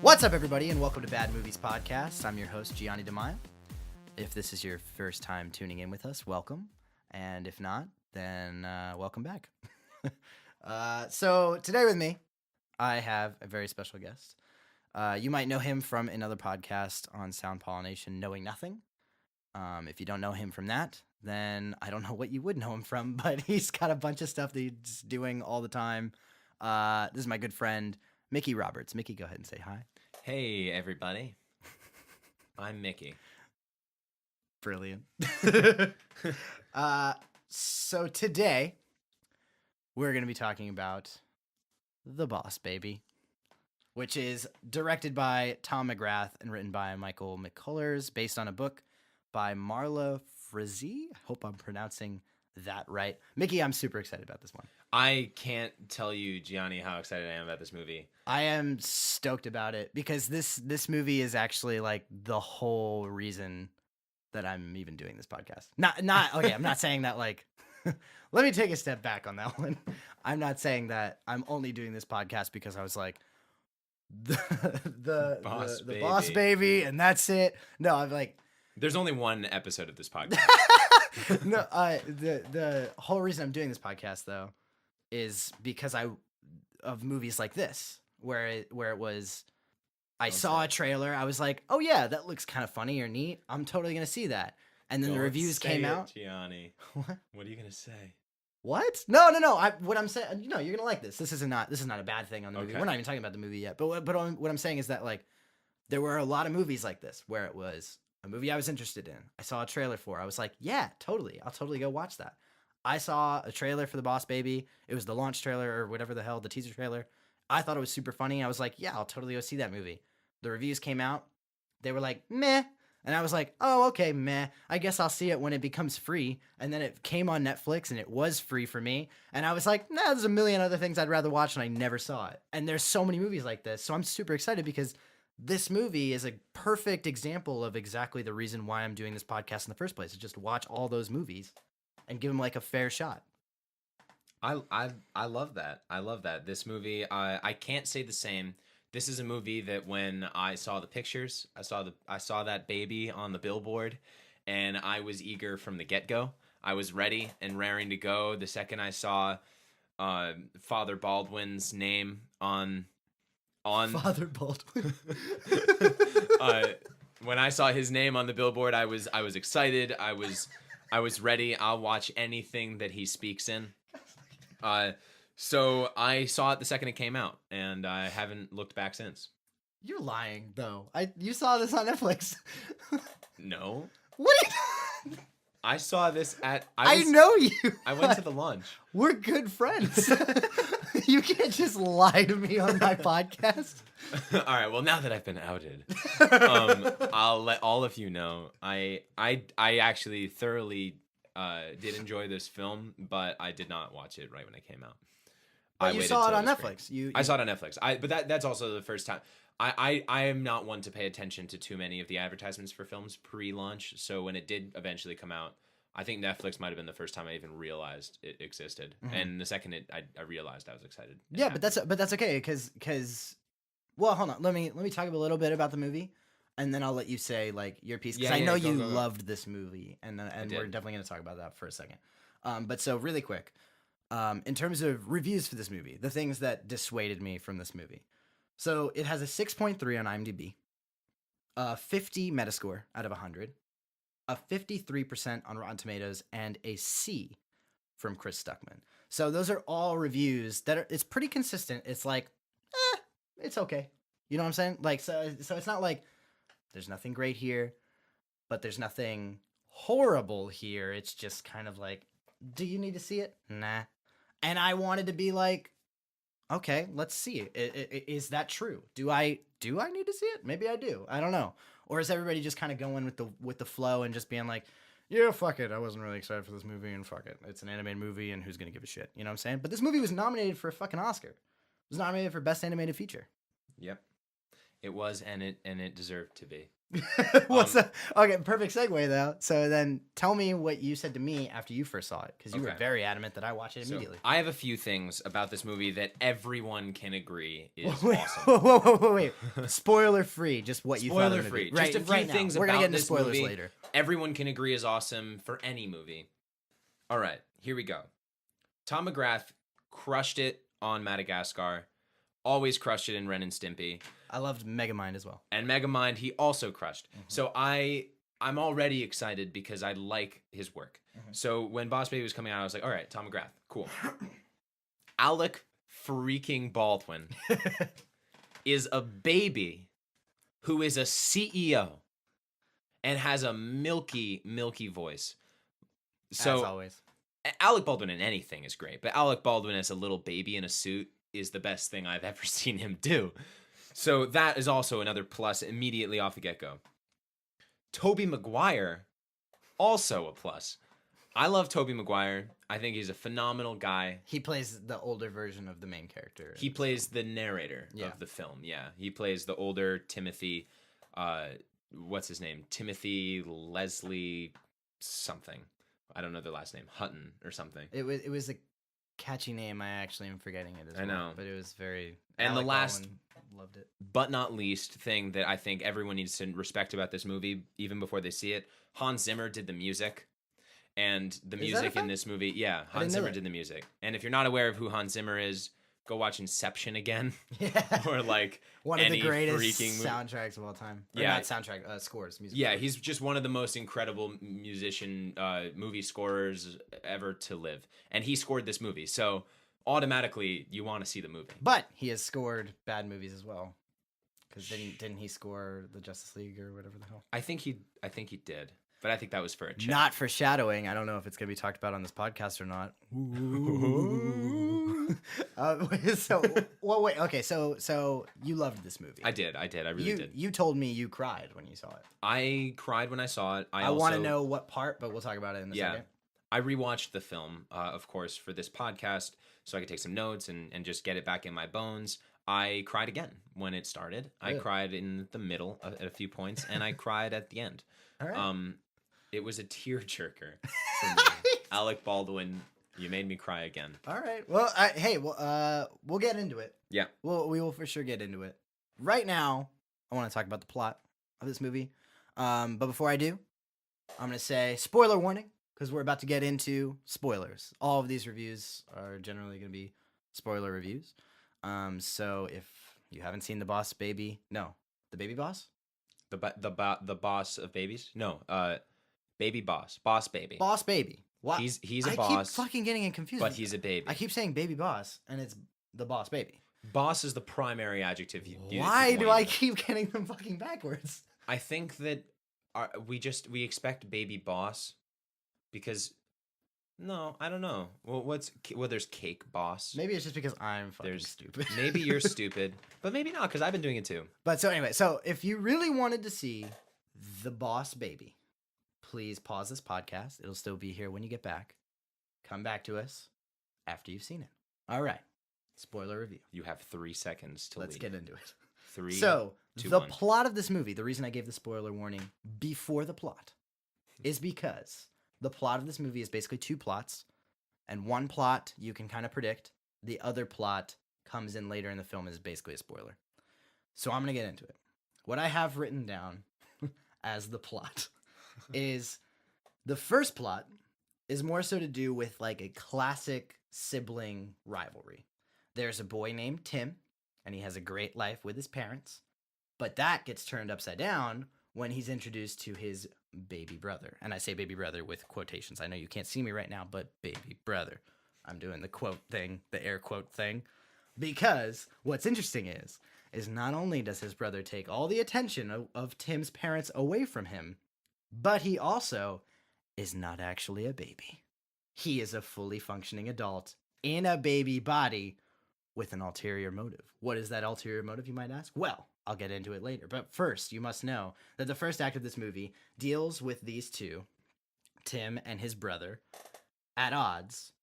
What's up, everybody, and welcome to Bad Movies Podcast. I'm your host, Gianni DeMaio. If this is your first time tuning in with us, welcome. And if not, then welcome back. So today with me, I have a very special guest. You might know him from another podcast on Sound Pollination, Knowing Nothing. If you don't know him from that, then I don't know what you would know him from, but he's got a bunch of stuff that he's doing all the time. This is my good friend, Mickey Roberts. Mickey, go ahead and say hi. Hey, everybody. I'm Mickey. Brilliant. So today, we're going to be talking about The Boss Baby, which is directed by Tom McGrath and written by Michael McCullers, based on a book by Marla Frazee. I hope I'm pronouncing that right. Mickey, I'm super excited about this one. I can't tell you, Gianni, how excited I am about this movie. I am stoked about it because this movie is actually like the whole reason that I'm even doing this podcast. Not okay, I'm not saying that like let me take a step back on that one. I'm not saying that I'm only doing this podcast because I was like the boss baby and that's it. No, I'm like there's only one episode of this podcast. No, the whole reason I'm doing this podcast though is because of movies like this where it was I saw a trailer, I was like, oh yeah, that looks kind of funny or neat. I'm totally gonna see that. And then the reviews came out. Gianni. What? What are you gonna say? What? No. What I'm saying, you're gonna like this. This is not a bad thing on the movie. Okay. We're not even talking about the movie yet. But what I'm saying is that like there were a lot of movies like this where it was a movie I was interested in. I saw a trailer for. I was like, yeah, totally. I'll totally go watch that. I saw a trailer for The Boss Baby. It was the launch trailer or whatever the hell, the teaser trailer. I thought it was super funny. I was like, yeah, I'll totally go see that movie. The reviews came out. They were like, meh. And I was like, oh, okay, meh. I guess I'll see it when it becomes free. And then it came on Netflix and it was free for me. And I was like, nah, there's a million other things I'd rather watch and I never saw it. And there's so many movies like this. So I'm super excited because this movie is a perfect example of exactly the reason why I'm doing this podcast in the first place. Is just watch all those movies and give them like a fair shot. I love that. I love that. This movie, I can't say the same. This is a movie that when I saw the pictures, I saw that baby on the billboard, and I was eager from the get-go. I was ready and raring to go the second I saw Father Baldwin's name on Father Baldwin. When I saw his name on the billboard, I was excited. I was ready. I'll watch anything that he speaks in. So I saw it the second it came out, and I haven't looked back since. You're lying, though. You saw this on Netflix. No. What? I saw this at. I know you. I went to the launch. We're good friends. You can't just lie to me on my podcast. All right. Well, now that I've been outed, I'll let all of you know. I actually thoroughly did enjoy this film, but I did not watch it right when it came out. But you saw it on Netflix. I saw it on Netflix. But that's also the first time. I am not one to pay attention to too many of the advertisements for films pre-launch. So when it did eventually come out, I think Netflix might have been the first time I even realized it existed. Mm-hmm. And the second I realized, I was excited. Yeah, but that's okay because well, hold on. Let me talk a little bit about the movie, and then I'll let you say like your piece because I know you loved this movie, and we're definitely going to talk about that for a second. But so really quick. In terms of reviews for this movie, the things that dissuaded me from this movie. So it has a 6.3 on IMDb, a 50 Metascore out of 100, a 53% on Rotten Tomatoes, and a C from Chris Stuckman. So those are all reviews it's pretty consistent. It's like, it's okay. You know what I'm saying? Like, so it's not like there's nothing great here, but there's nothing horrible here. It's just kind of like, do you need to see it? Nah. And I wanted to be like, okay, let's see it. Is that true? Do I need to see it? Maybe I do. I don't know. Or is everybody just kind of going with the flow and just being like, yeah, fuck it. I wasn't really excited for this movie, and fuck it. It's an animated movie, and who's gonna give a shit? You know what I'm saying? But this movie was nominated for a fucking Oscar. It was nominated for Best Animated Feature. Yep, it was, and it deserved to be. Okay, perfect segue though. So then tell me what you said to me after you first saw it, because you were very adamant that I watch it immediately. I have a few things about this movie that everyone can agree is wait, awesome. Wait. Spoiler free, just what you thought of the movie. Spoiler free. Just a few things we're gonna get into this spoilers movie later. Everyone can agree is awesome for any movie. All right, here we go. Tom McGrath crushed it on Madagascar. Always crushed it in Ren and Stimpy. I loved Megamind as well. And Megamind, he also crushed. Mm-hmm. So I'm already excited because I like his work. Mm-hmm. So when Boss Baby was coming out, I was like, all right, Tom McGrath, cool. Alec freaking Baldwin is a baby who is a CEO and has a milky, milky voice. So, as always. Alec Baldwin in anything is great, but Alec Baldwin as a little baby in a suit is the best thing I've ever seen him do. So that is also another plus immediately off the get-go. Tobey Maguire, also a plus. I love Tobey Maguire. I think he's a phenomenal guy. He plays the older version of the main character. He plays the narrator of the film. Yeah, he plays the older Timothy. What's his name? Timothy Leslie something. I don't know the last name. Hutton or something. It was a catchy name. I actually am forgetting it as well. I know, but it was very. And Alec the last, Baldwin loved it. But not least thing that I think everyone needs to respect about this movie, even before they see it, Hans Zimmer did the music. And the music in this movie, Hans Zimmer did the music. And if you're not aware of who Hans Zimmer is, go watch Inception again. Yeah. Or like one of the greatest soundtracks of all time. Or yeah. Not soundtrack, scores. Music yeah, scores. He's just one of the most incredible movie scorers ever to live. And he scored this movie. So automatically you want to see the movie. But he has scored bad movies as well. Because didn't he score the Justice League or whatever the hell? I think he did. But I think that was for a check. Not foreshadowing. I don't know if it's going to be talked about on this podcast or not. Wait. Okay, so you loved this movie. I did. I really did. You told me you cried when you saw it. I cried when I saw it. I want to know what part, but we'll talk about it in a second. I rewatched the film, of course, for this podcast, so I could take some notes and just get it back in my bones. I cried again when it started. Really? I cried in the middle at a few points, and I cried at the end. All right. It was a tearjerker for me. Alec Baldwin, you made me cry again. All right. Well, we'll get into it. Yeah. We will for sure get into it. Right now, I want to talk about the plot of this movie. But before I do, I'm going to say spoiler warning, because we're about to get into spoilers. All of these reviews are generally going to be spoiler reviews. So if you haven't seen The Boss Baby, no, The Baby Boss? The boss of babies? No, Baby Boss. Boss Baby. Boss Baby. What? He's a boss. I keep fucking getting it confused. But he's a baby. I keep saying Baby Boss, and it's The Boss Baby. Boss is the primary adjective. Why do I keep getting them fucking backwards? I think that we expect Baby Boss because... No, I don't know. Well, there's Cake Boss. Maybe it's just because I'm fucking stupid. Maybe you're stupid, but maybe not, because I've been doing it too. But so anyway, if you really wanted to see The Boss Baby, please pause this podcast. It'll still be here when you get back. Come back to us after you've seen it. All right. Spoiler review. You have 3 seconds to Let's get into it. 3, So, 2, the 1. plot of this movie, the reason I gave the spoiler warning before the plot is because... the plot of this movie is basically 2 plots, and one plot you can kind of predict. The other plot comes in later in the film and is basically a spoiler. So I'm going to get into it. What I have written down as the plot is the first plot is more so to do with like a classic sibling rivalry. There's a boy named Tim, and he has a great life with his parents, but that gets turned upside down when he's introduced to his baby brother. And I say baby brother with quotations. I know you can't see me right now, but baby brother. I'm doing the quote thing, the air quote thing. Because what's interesting is not only does his brother take all the attention of Tim's parents away from him, but he also is not actually a baby. He is a fully functioning adult in a baby body with an ulterior motive. What is that ulterior motive, you might ask? Well, I'll get into it later. But first, you must know that the first act of this movie deals with these two, Tim and his brother, at odds,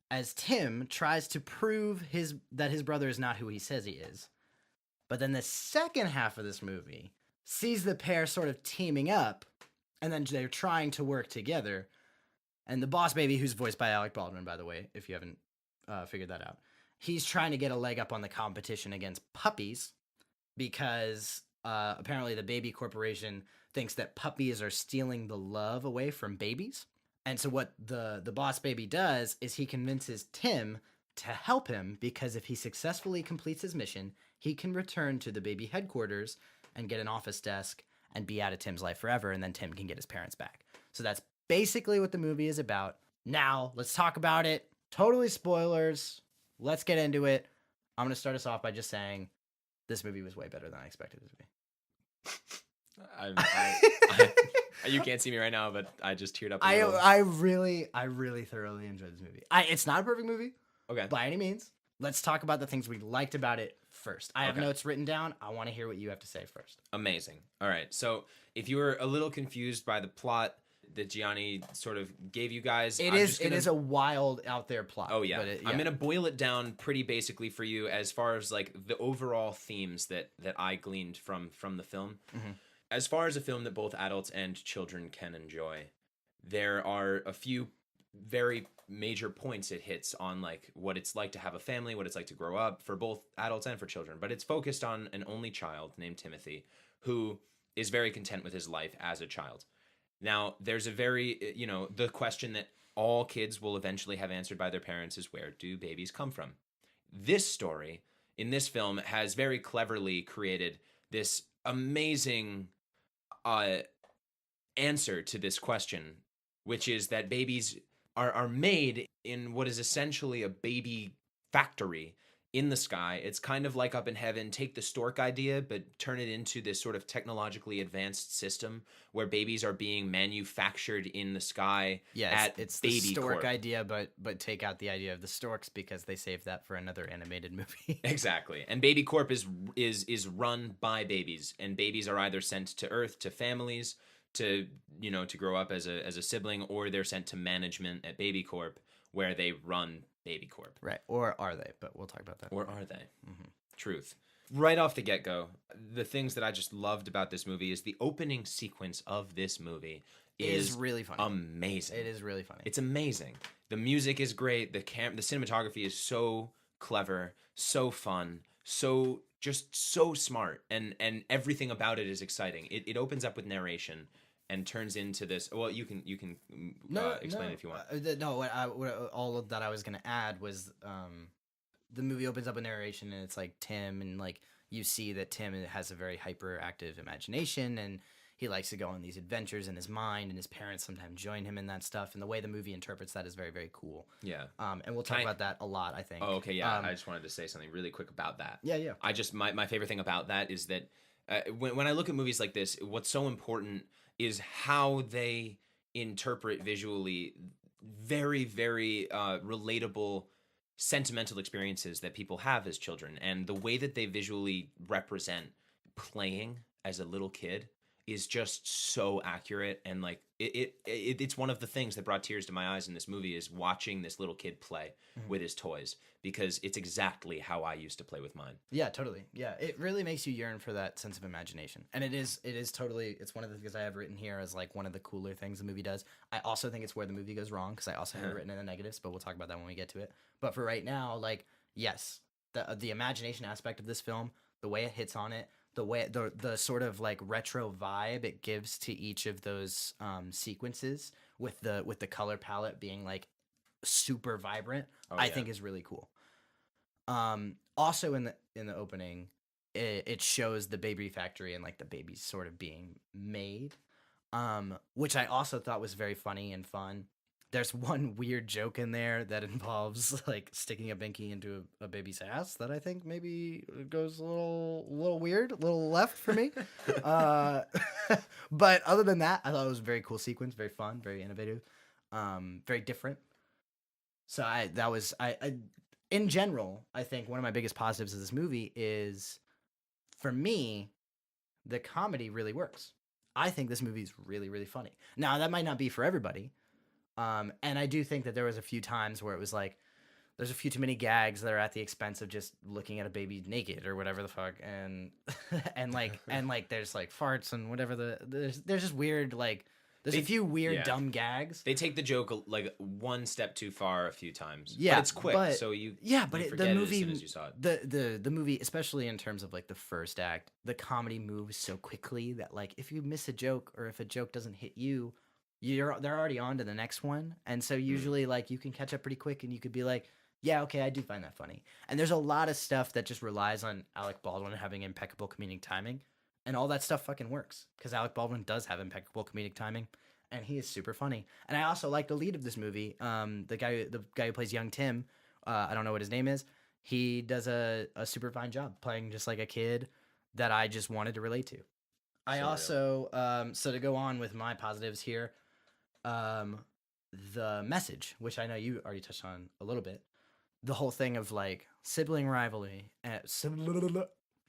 as Tim tries to prove that his brother is not who he says he is. But then the second half of this movie sees the pair sort of teaming up, and then they're trying to work together. And the boss baby, who's voiced by Alec Baldwin, by the way, if you haven't figured that out, he's trying to get a leg up on the competition against puppies because apparently the baby corporation thinks that puppies are stealing the love away from babies. And so what the boss baby does is he convinces Tim to help him because if he successfully completes his mission, he can return to the baby headquarters and get an office desk and be out of Tim's life forever, and then Tim can get his parents back. So that's basically what the movie is about. Now, let's talk about it. Totally spoilers. Let's get into it. I'm going to start us off by just saying this movie was way better than I expected it to be. You can't see me right now, but I just teared up. I really thoroughly enjoyed this movie. It's not a perfect movie. Okay. By any means. Let's talk about the things we liked about it first. I have notes written down. I want to hear what you have to say first. Amazing. All right. So if you were a little confused by the plot that Gianni sort of gave you guys, it is a wild out there plot. Oh yeah. I'm going to boil it down pretty basically for you as far as like the overall themes that I gleaned from the film. Mm-hmm. As far as a film that both adults and children can enjoy, there are a few very major points it hits on, like what it's like to have a family, what it's like to grow up for both adults and for children. But it's focused on an only child named Timothy who is very content with his life as a child. Now, there's a very, the question that all kids will eventually have answered by their parents is, where do babies come from? This story in this film has very cleverly created this amazing answer to this question, which is that babies are made in what is essentially a baby factory in the sky. It's kind of like up in heaven. Take the stork idea, but turn it into this sort of technologically advanced system where babies are being manufactured in the sky. Yeah, it's the stork idea, but take out the idea of the storks because they saved that for another animated movie. Exactly. And Baby Corp is run by babies, and babies are either sent to Earth to families to grow up as a sibling, or they're sent to management at Baby Corp where they run Baby Corp. Right. Or are they? But we'll talk about that. Or are they? Mm-hmm. Truth. Right off the get-go, the things that I just loved about this movie is the opening sequence of this movie is really funny. Amazing. It is really funny. It's amazing. The music is great. The cinematography is so clever, so fun, so smart, and everything about it is exciting. It opens up with narration and turns into this. Well, you can explain it if you want. All of that I was gonna add was the movie opens up with narration, and it's like Tim, and like you see that Tim has a very hyperactive imagination, and he likes to go on these adventures in his mind, and his parents sometimes join him in that stuff. And the way the movie interprets that is very, very cool. Yeah. And we'll talk about that a lot, I think. Oh, okay. Yeah. I just wanted to say something really quick about that. Yeah. My favorite thing about that is that when I look at movies like this, what's so important is how they interpret visually very, very relatable sentimental experiences that people have as children, and the way that they visually represent playing as a little kid is just so accurate. And like it's one of the things that brought tears to my eyes in this movie is watching this little kid play with his toys, because it's exactly how I used to play with mine. Yeah, totally. Yeah, it really makes you yearn for that sense of imagination, and it is totally. It's one of the things I have written here as like one of the cooler things the movie does. I also think it's where the movie goes wrong, because I also have it written in the negatives, but we'll talk about that when we get to it. But for right now, like, yes, the imagination aspect of this film, the way it hits on it, the way the sort of like retro vibe it gives to each of those sequences, with the color palette being like super vibrant, I think is really cool. Also in the opening, it shows the baby factory and like the babies sort of being made, which I also thought was very funny and fun. There's one weird joke in there that involves like sticking a binky into a baby's ass that I think maybe goes a little weird, a little left for me. But other than that, I thought it was a very cool sequence, very fun, very innovative, very different. So in general, I think one of my biggest positives of this movie is, for me, the comedy really works. I think this movie is really, really funny. Now, that might not be for everybody. And I do think that there was a few times where it was like there's a few too many gags that are at the expense of just looking at a baby naked or whatever the fuck, and and there's like farts and whatever there's just weird like. There's a few weird, dumb gags. They take the joke like one step too far a few times. Yeah, but it's quick, so you forget the movie, it as soon as you saw it. The movie, especially in terms of like the first act, the comedy moves so quickly that like if you miss a joke or if a joke doesn't hit you, they're already on to the next one, and so usually like you can catch up pretty quick, and you could be like, yeah, okay, I do find that funny. And there's a lot of stuff that just relies on Alec Baldwin having impeccable comedic timing. And all that stuff fucking works because Alec Baldwin does have impeccable comedic timing, and he is super funny. And I also like the lead of this movie, the guy who plays young Tim. I don't know what his name is. He does a super fine job playing just like a kid that I just wanted to relate to. I also so to go on with my positives here, the message, which I know you already touched on a little bit, the whole thing of like sibling rivalry.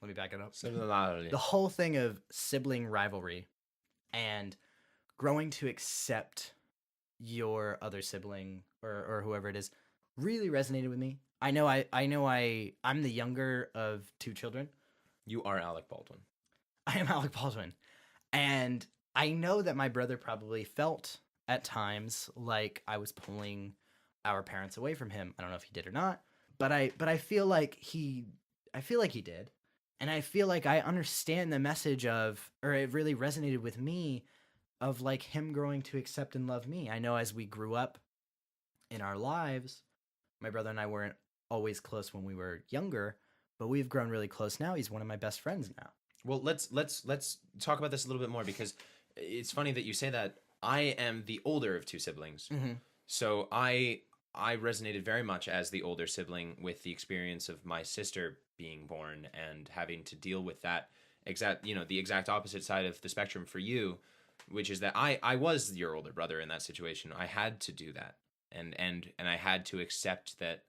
Let me back it up. The whole thing of sibling rivalry and growing to accept your other sibling or whoever it is really resonated with me. I'm the younger of two children. You are Alec Baldwin. I am Alec Baldwin. And I know that my brother probably felt at times like I was pulling our parents away from him. I don't know if he did or not, but I feel like he did. And I feel like I understand the message of, or it really resonated with me, of like him growing to accept and love me. I know as we grew up in our lives, my brother and I weren't always close when we were younger, but we've grown really close now. He's one of my best friends now. Well, let's talk about this a little bit more because it's funny that you say that. I am the older of two siblings. Mm-hmm. So I resonated very much as the older sibling with the experience of my sister being born and having to deal with that the exact opposite side of the spectrum for you, which is that I was your older brother in that situation. I had to do that. And I had to accept that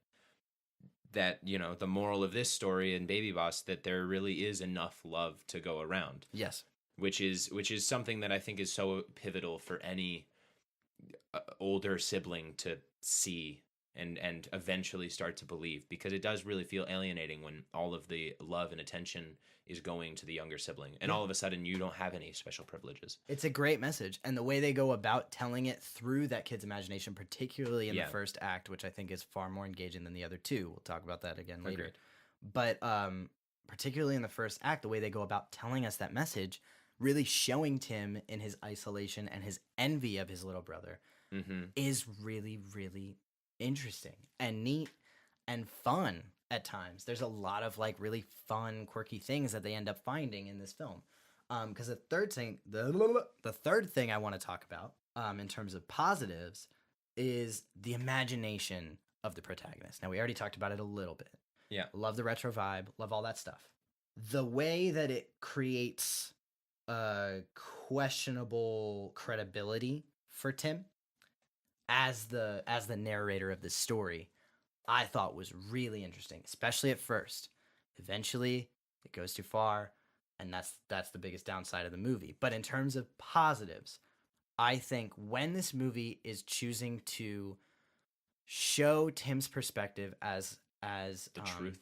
the moral of this story in Baby Boss, that there really is enough love to go around. Yes. Which is something that I think is so pivotal for any older sibling to see and eventually start to believe, because it does really feel alienating when all of the love and attention is going to the younger sibling and all of a sudden you don't have any special privileges. It's a great message, and the way they go about telling it through that kid's imagination, particularly in the first act, which I think is far more engaging than the other two. We'll talk about that again later. Agreed. But particularly in the first act, the way they go about telling us that message, really showing Tim in his isolation and his envy of his little brother, is really, really interesting and neat and fun at times. There's a lot of like really fun, quirky things that they end up finding in this film. Because the third thing I want to talk about, in terms of positives, is the imagination of the protagonist. Now, we already talked about it a little bit. Yeah. Love the retro vibe, love all that stuff. The way that it creates questionable credibility for Tim as the narrator of this story, I thought was really interesting, especially at first. Eventually, it goes too far, and that's the biggest downside of the movie. But in terms of positives, I think when this movie is choosing to show Tim's perspective as the truth.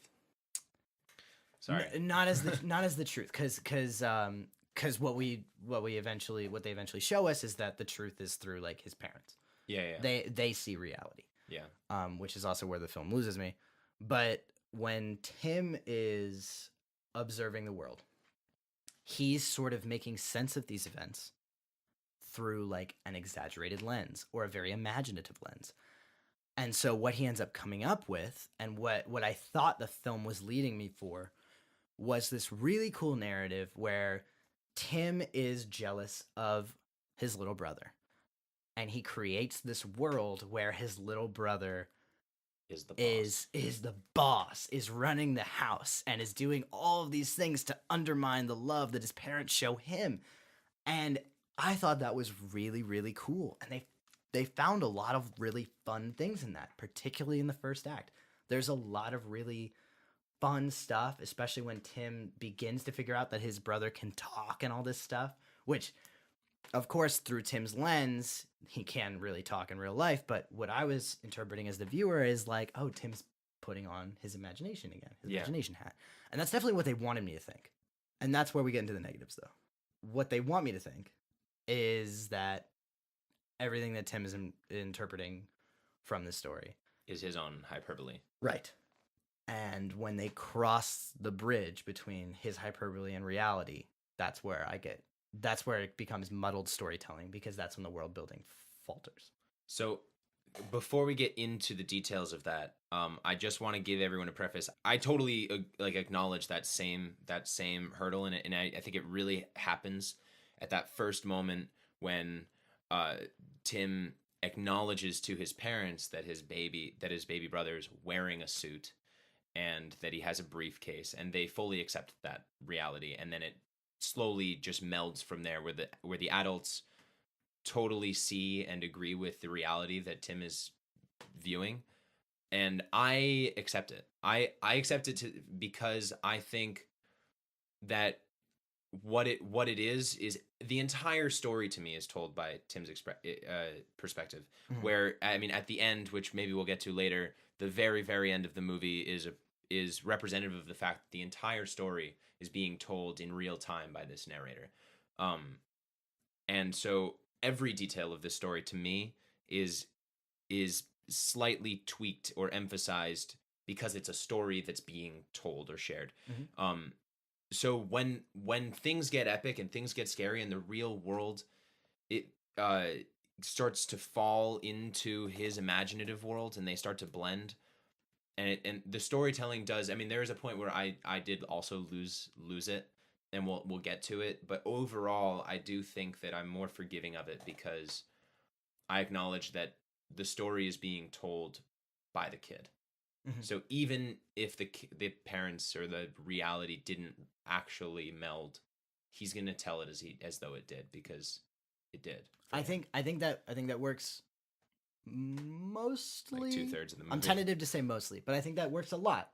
Sorry, not as the truth, because what they eventually show us is that the truth is through like his parents. Yeah. They see reality. Yeah. Which is also where the film loses me. But when Tim is observing the world, he's sort of making sense of these events through like an exaggerated lens or a very imaginative lens. And so what he ends up coming up with, and what I thought the film was leading me for, was this really cool narrative where Tim is jealous of his little brother. And he creates this world where his little brother is the boss, is running the house, and is doing all of these things to undermine the love that his parents show him. And I thought that was really, really cool. And they found a lot of really fun things in that, particularly in the first act. There's a lot of really fun stuff, especially when Tim begins to figure out that his brother can talk and all this stuff, which of course, through Tim's lens, he can really talk in real life. But what I was interpreting as the viewer is like, oh, Tim's putting on his imagination again, his imagination hat. And that's definitely what they wanted me to think. And that's where we get into the negatives, though. What they want me to think is that everything that Tim is interpreting from the story is his own hyperbole. Right. And when they cross the bridge between his hyperbole and reality, that's where it becomes muddled storytelling, because that's when the world building falters. So before we get into the details of that, I just want to give everyone a preface. I totally acknowledge that same hurdle in it, and I think it really happens at that first moment when Tim acknowledges to his parents that his baby brother is wearing a suit and that he has a briefcase, and they fully accept that reality, and then it slowly just melds from there, where the adults totally see and agree with the reality that Tim is viewing, and I accept it. I accept it because I think that what it is the entire story to me is told by Tim's perspective. Mm-hmm. Where, I mean, at the end, which maybe we'll get to later, the very, very end of the movie is representative of the fact that the entire story is being told in real time by this narrator. And so every detail of this story to me is slightly tweaked or emphasized because it's a story that's being told or shared. Mm-hmm. So when things get epic and things get scary in the real world, it starts to fall into his imaginative world, and they start to blend. And the storytelling does. I mean, there is a point where I did also lose it, and we'll get to it. But overall, I do think that I'm more forgiving of it because I acknowledge that the story is being told by the kid. Mm-hmm. So even if the parents or the reality didn't actually meld, he's gonna tell it as though it did, because it did. I think that works mostly. Like 2/3 of the movie. I'm tentative to say mostly, but I think that works a lot.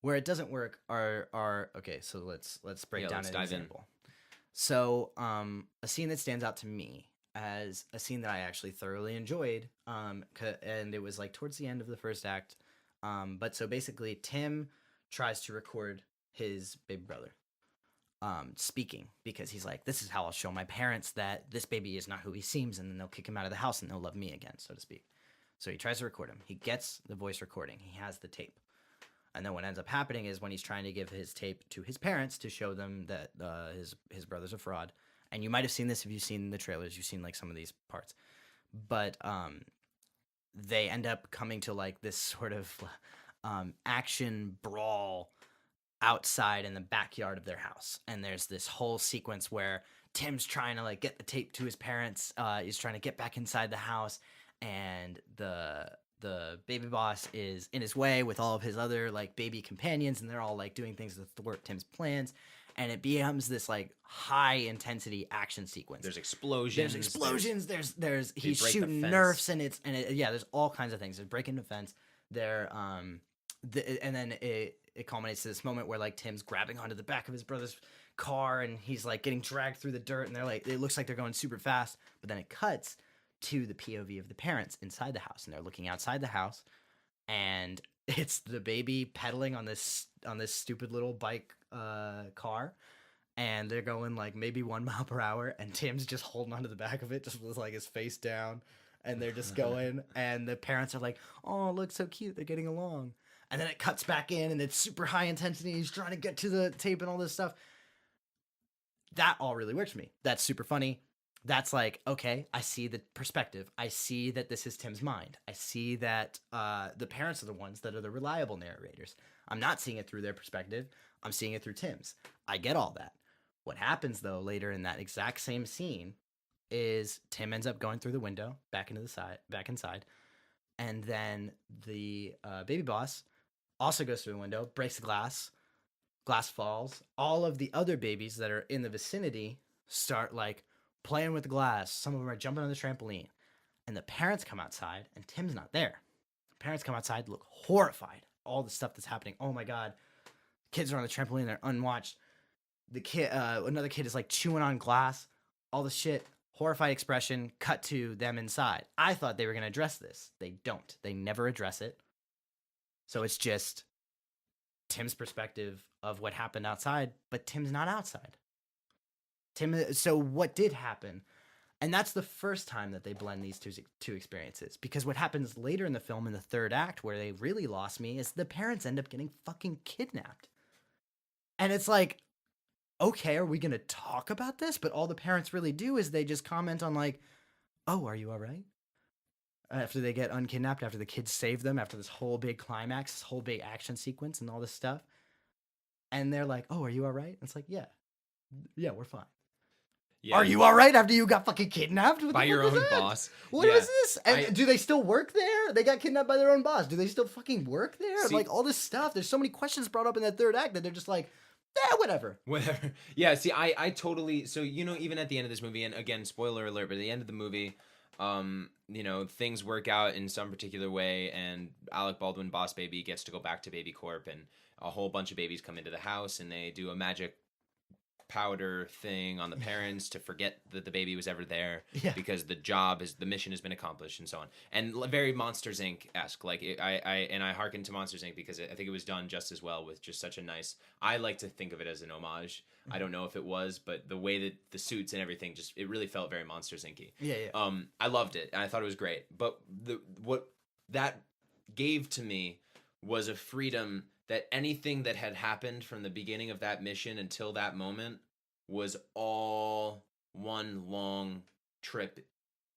Where it doesn't work are okay. So let's break down an example. So a scene that stands out to me as a scene that I actually thoroughly enjoyed, and it was like towards the end of the first act. But so basically, Tim tries to record his baby brother speaking, because he's like, this is how I'll show my parents that this baby is not who he seems, and then they'll kick him out of the house and they'll love me again, so to speak. So he tries to record him. He gets the voice recording. He has the tape. And then what ends up happening is when he's trying to give his tape to his parents to show them that his brother's a fraud, and you might have seen this if you've seen the trailers, you've seen like some of these parts, but they end up coming to like this sort of action brawl outside in the backyard of their house. And there's this whole sequence where Tim's trying to like get the tape to his parents. He's trying to get back inside the house, and the baby boss is in his way with all of his other like baby companions, and they're all like doing things to thwart Tim's plans. And it becomes this like high intensity action sequence. There's explosions. There's he's shooting Nerfs, and there's all kinds of things. There's breaking the fence. And then it culminates to this moment where like Tim's grabbing onto the back of his brother's car, and he's like getting dragged through the dirt, and they're like, it looks like they're going super fast. But then it cuts to the POV of the parents inside the house, and they're looking outside the house, and it's the baby pedaling on this stupid little bike car, and they're going like maybe 1 mile per hour, and Tim's just holding onto the back of it, just with like his face down, and they're just going, and the parents are like, oh, look, so cute, they're getting along. And then it cuts back in, and it's super high intensity, he's trying to get to the tape and all this stuff. That all really works for me. That's super funny. That's like, okay, I see the perspective. I see that this is Tim's mind. I see that the parents are the ones that are the reliable narrators. I'm not seeing it through their perspective. I'm seeing it through Tim's. I get all that. What happens, though, later in that exact same scene is Tim ends up going through the window, back inside, and then the baby boss also goes through the window, breaks the glass falls. All of the other babies that are in the vicinity start, like, playing with the glass. Some of them are jumping on the trampoline. And the parents come outside, and Tim's not there. The parents come outside, look horrified. All the stuff that's happening. Oh my God. Kids are on the trampoline, they're unwatched. The kid, another kid is like chewing on glass. all the shit, horrified expression, cut to them inside. I thought they were going to address this. They don't. They never address it. So it's just Tim's perspective of what happened outside, but Tim's not outside. So what did happen? And that's the first time that they blend these two experiences. Because what happens later in the film, in the third act, where they really lost me, is the parents end up getting fucking kidnapped. And it's like, okay, are we going to talk about this? But all the parents really do is they just comment on like, oh, are you all right? After they get unkidnapped, after the kids save them, after this whole big climax, this whole big action sequence and all this stuff. And they're like, oh, are you all right? And it's like, yeah, we're fine. Yeah. Are you all right after you got fucking kidnapped? By your own boss. What is this? And do they still work there? They got kidnapped by their own boss. Do they still fucking work there? Like all this stuff. There's so many questions brought up in that third act that they're just like, whatever. Yeah, see, I totally... So, even at the end of this movie, and again, spoiler alert, but at the end of the movie, things work out in some particular way, and Alec Baldwin, Boss Baby, gets to go back to Baby Corp, and a whole bunch of babies come into the house, and they do a magic powder thing on the parents to forget that the baby was ever there because the mission has been accomplished and so on, and very Monsters Inc-esque. Like I hearken to Monsters Inc because I think it was done just as well with just such a nice. I like to think of it as an homage. I don't know if it was, but the way that the suits and everything it really felt very Monsters Inc-y. Yeah. I loved it and I thought it was great, but what that gave to me was a freedom that anything that had happened from the beginning of that mission until that moment was all one long trip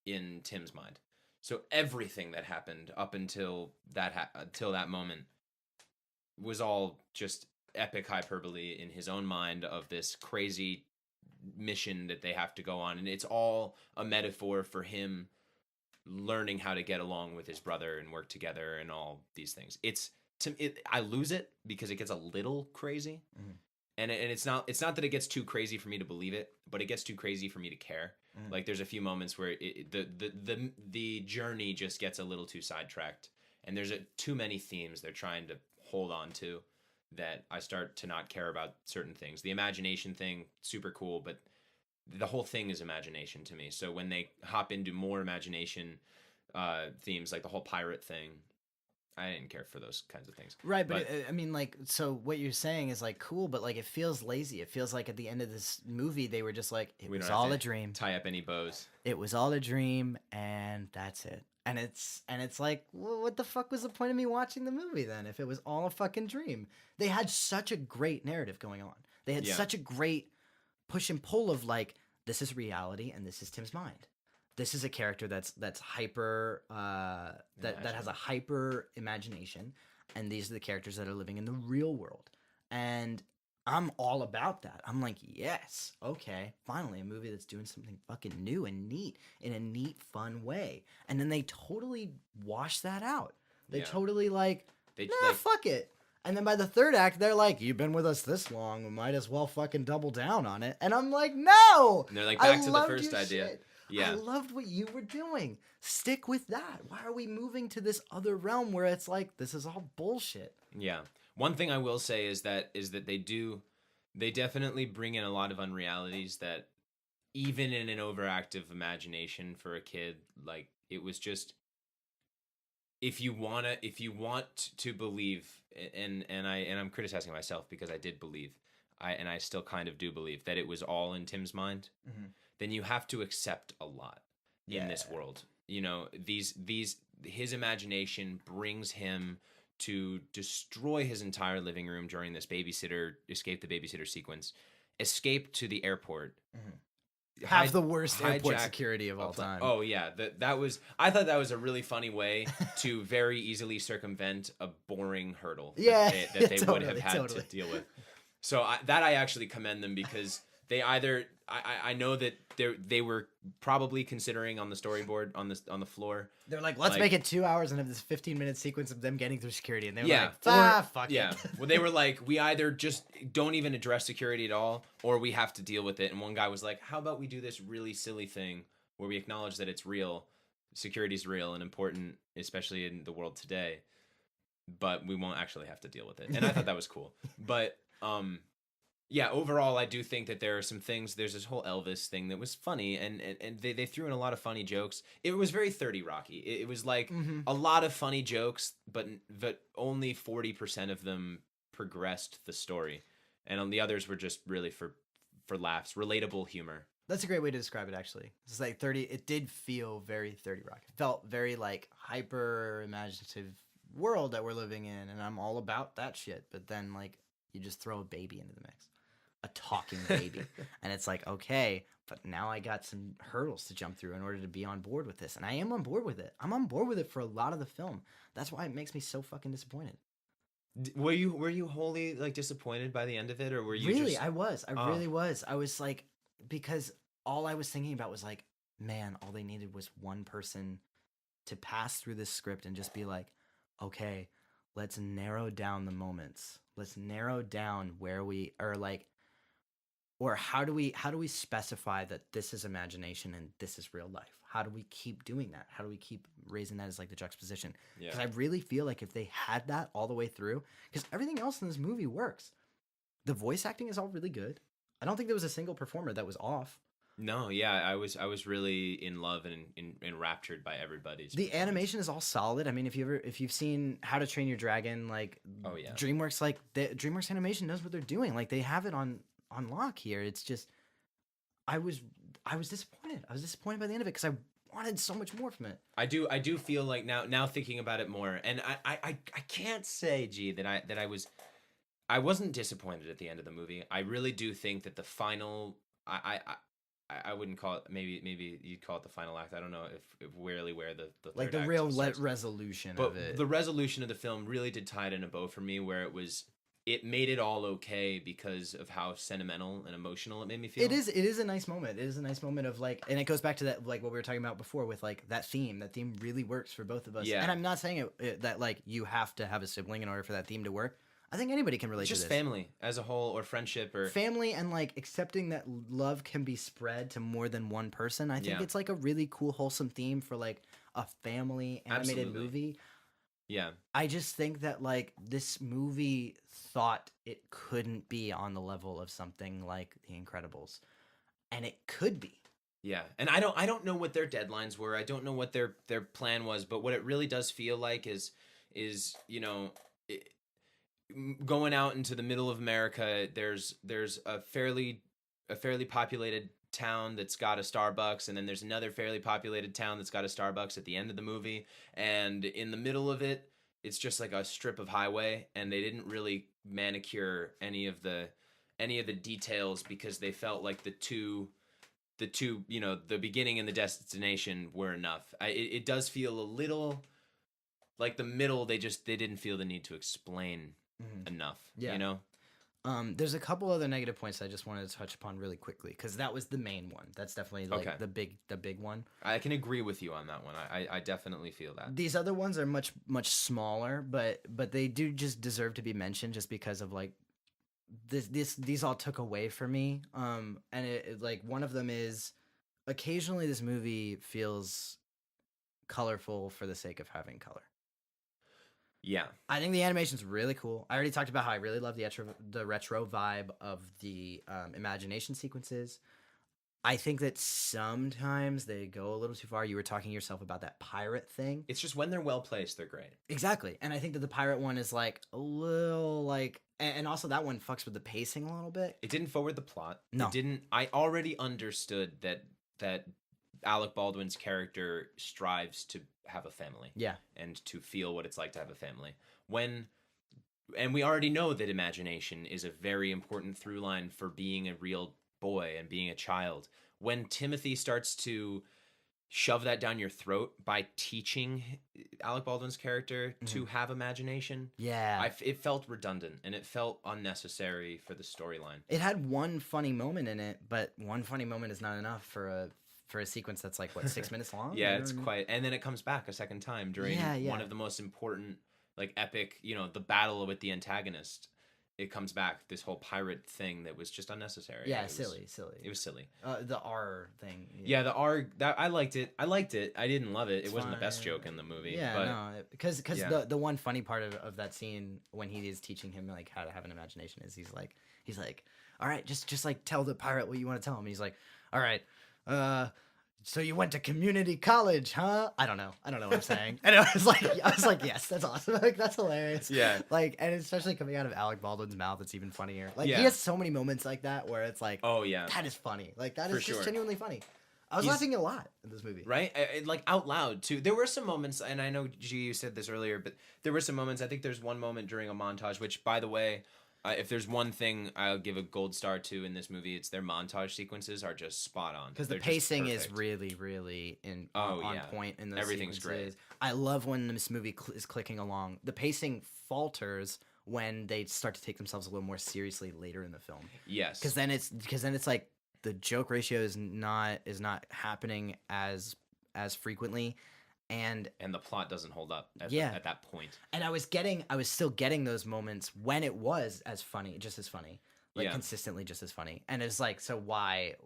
in Tim's mind. So everything that happened up until that moment was all just epic hyperbole in his own mind of this crazy mission that they have to go on. And it's all a metaphor for him learning how to get along with his brother and work together and all these things. I lose it because it gets a little crazy, and it's not that it gets too crazy for me to believe it, but it gets too crazy for me to care. Like there's a few moments where the journey just gets a little too sidetracked, and there's too many themes they're trying to hold on to that I start to not care about certain things. The imagination thing, super cool, but the whole thing is imagination to me. So when they hop into more imagination themes, like the whole pirate thing, I didn't care for those kinds of things. Right, but I mean, like, so what you're saying is, like, cool, but, like, it feels lazy. It feels like at the end of this movie, they were just like, it was all a dream. Tie up any bows. It was all a dream, and that's it. And it's like, well, what the fuck was the point of me watching the movie then if it was all a fucking dream? They had such a great narrative going on. They had such a great push and pull of, like, this is reality, and this is Tim's mind. This is a character that's hyper that has a hyper imagination, and these are the characters that are living in the real world. And I'm all about that. I'm like, yes, okay, finally a movie that's doing something fucking new and neat in a neat, fun way. And then they totally wash that out. They totally fuck it. And then by the third act, they're like, you've been with us this long, we might as well fucking double down on it. And I'm like, no! And they're like, back to the first idea. Shit. Yeah. I loved what you were doing. Stick with that. Why are we moving to this other realm where it's like, this is all bullshit? Yeah. One thing I will say is that they definitely bring in a lot of unrealities that even in an overactive imagination for a kid, like it was just, if you want to believe, and I'm criticizing myself because I did believe, I still kind of do believe that it was all in Tim's mind. Mm-hmm. Then you have to accept a lot in this world. His imagination brings him to destroy his entire living room during this escape the babysitter sequence, escape to the airport. Mm-hmm. Have the worst airport security of all time. Oh yeah, I thought that was a really funny way to very easily circumvent a boring hurdle that they would have had to deal with. So I actually commend them because they either I know that they were probably considering on the storyboard on the floor. They're like, let's make it 2 hours and have this 15-minute sequence of them getting through security, and they were fuck it. Well, they were like, we either just don't even address security at all, or we have to deal with it. And one guy was like, how about we do this really silly thing where we acknowledge that it's real, security's real and important, especially in the world today, but we won't actually have to deal with it. And I thought that was cool. But Yeah, overall, I do think that there are some things. There's this whole Elvis thing that was funny, and they threw in a lot of funny jokes. It was very 30 Rocky. It was like a lot of funny jokes, but only 40% of them progressed the story, and on the others were just really for laughs, relatable humor. That's a great way to describe it, actually. It's like 30. It did feel very 30 Rock. It felt very like hyper imaginative world that we're living in, and I'm all about that shit. But then like you just throw a baby into the mix, a talking baby, and it's like, okay, but now I got some hurdles to jump through in order to be on board with this, and I am on board with it. I'm on board with it for a lot of the film. That's why it makes me so fucking disappointed. Were you wholly like disappointed by the end of it, or were you really? Just... I was. I really was. I was like, because all I was thinking about was like, man, all they needed was one person to pass through this script and just be like, okay, let's narrow down the moments. Let's narrow down where we are, like, or how do we specify that this is imagination and this is real life? How do we keep doing that? How do we keep raising that as like the juxtaposition? Because I really feel like if they had that all the way through, because everything else in this movie works. The voice acting is all really good. I don't think there was a single performer that was off. No, yeah, I was really in love and enraptured by everybody's. The animation is all solid. I mean, if you've seen How to Train Your Dragon, like, oh yeah, DreamWorks, like DreamWorks Animation knows what they're doing. Like they have it on lock here. It's just, I was disappointed. I was disappointed by the end of it because I wanted so much more from it. I do feel like now thinking about it more, and I can't say, G, that I wasn't disappointed at the end of the movie. I really do think that the final, I wouldn't call it, maybe you'd call it the final act. I don't know if really where the third like the act real resolution but of it. The resolution of the film really did tie it in a bow for me, where it made it all okay because of how sentimental and emotional it made me feel. It is a nice moment. It is a nice moment of like, and it goes back to that, like what we were talking about before with like that theme. That theme really works for both of us. Yeah. And I'm not saying that like you have to have a sibling in order for that theme to work. I think anybody can relate to this. Just family as a whole, or friendship, or family, and like accepting that love can be spread to more than one person. I think it's like a really cool, wholesome theme for like a family animated movie. Yeah. I just think that like this movie thought it couldn't be on the level of something like The Incredibles, and it could be. Yeah, and I don't know what their deadlines were. I don't know what their plan was, but what it really does feel like is going out into the middle of America. There's a fairly populated town that's got a Starbucks, and then there's another fairly populated town that's got a Starbucks at the end of the movie, and in the middle of it, it's just like a strip of highway, and they didn't really manicure any of the details because they felt like the two the beginning and the destination were enough. It does feel a little like the middle, they didn't feel the need to explain enough. Yeah. There's a couple other negative points I just wanted to touch upon really quickly, because that was the main one. That's definitely like the big one. I can agree with you on that one. I definitely feel that. These other ones are much smaller, but they do just deserve to be mentioned just because of like these all took away for me. And it like one of them is occasionally this movie feels colorful for the sake of having color. Yeah. I think the animation's really cool. I already talked about how I really love the retro vibe of the imagination sequences. I think that sometimes they go a little too far. You were talking yourself about that pirate thing. It's just when they're well placed, they're great. Exactly. And I think that the pirate one is like a little like, and also that one fucks with the pacing a little bit. It didn't forward the plot. No. It didn't. I already understood that Alec Baldwin's character strives to have a family. Yeah. And to feel what it's like to have a family. And we already know that imagination is a very important through line for being a real boy and being a child. When Timothy starts to shove that down your throat by teaching Alec Baldwin's character to have imagination, it felt redundant and it felt unnecessary for the storyline. It had one funny moment in it, but one funny moment is not enough for a sequence that's like, what, 6 minutes long? Yeah, it's quite... And then it comes back a second time during one of the most important, like, epic, the battle with the antagonist. it comes back, this whole pirate thing that was just unnecessary. Yeah, It silly. was silly. The R thing. Yeah, the R, that I liked it. I didn't love it. It wasn't the best fine. joke in the movie. Yeah, but, no, because yeah. the one funny part of that scene when he is teaching him like how to have an imagination is he's like, all right, just like tell the pirate what you want to tell him. He's like, all right, so you went to community college, huh? I don't know what I'm saying. And I was like, yes, that's awesome. Like, that's hilarious. Yeah. Like, and especially coming out of Alec Baldwin's mouth, it's even funnier. Like, Yeah. he has so many moments like that where it's like, oh yeah, that is funny. Like, that For is just sure. genuinely funny. I was laughing a lot in this movie. Right? Like out loud too. There were some moments, and I know G, you said this earlier, but there were some moments. I think there's one moment during a montage, which, by the way, if there's one thing I'll give a gold star to in this movie, it's their montage sequences are just spot on. Because the pacing is really, really on point in those Everything's sequences. great. I love when this movie is clicking along. The pacing falters when they start to take themselves a little more seriously later in the film. Yes. Because then it's like the joke ratio is not happening as frequently. And the plot doesn't hold up at that point. And I was still getting those moments when it was just as funny, like consistently just as funny. And it's like, so why